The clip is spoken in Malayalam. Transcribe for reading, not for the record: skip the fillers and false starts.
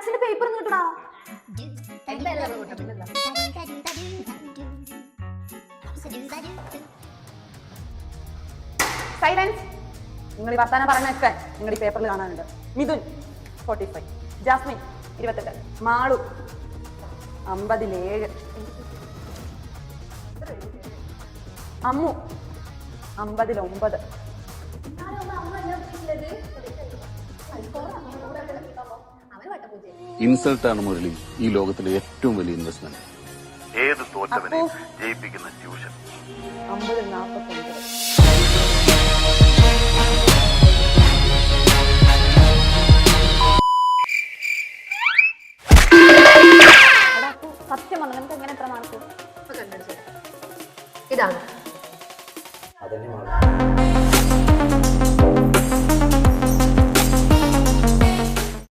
മാത്സിന്റെ പേപ്പർ കിട്ടടാ. സൈലൻസ്. നിങ്ങൾ ഈ വർത്താനം പറഞ്ഞൊക്കെ നിങ്ങൾ ഈ പേപ്പറിൽ കാണാനുണ്ട്. മിഥുൻ 45, ജാസ്മിൻ 28, മാളു 57, അമ്മു 59. ഇൻസൾട്ടാണ് മുരളി ഈ ലോകത്തിലെ ഏറ്റവും വലിയ ഇൻവെസ്റ്റ്മെന്റ്. ഏത് തോറ്റവനെ ജയിപ്പിക്കുന്ന ട്യൂഷൻ. 50, 49. സത്യം പറഞ്ഞു. നമുക്ക് എങ്ങനെ എത്ര മാർക്ക്? ഇതാണ്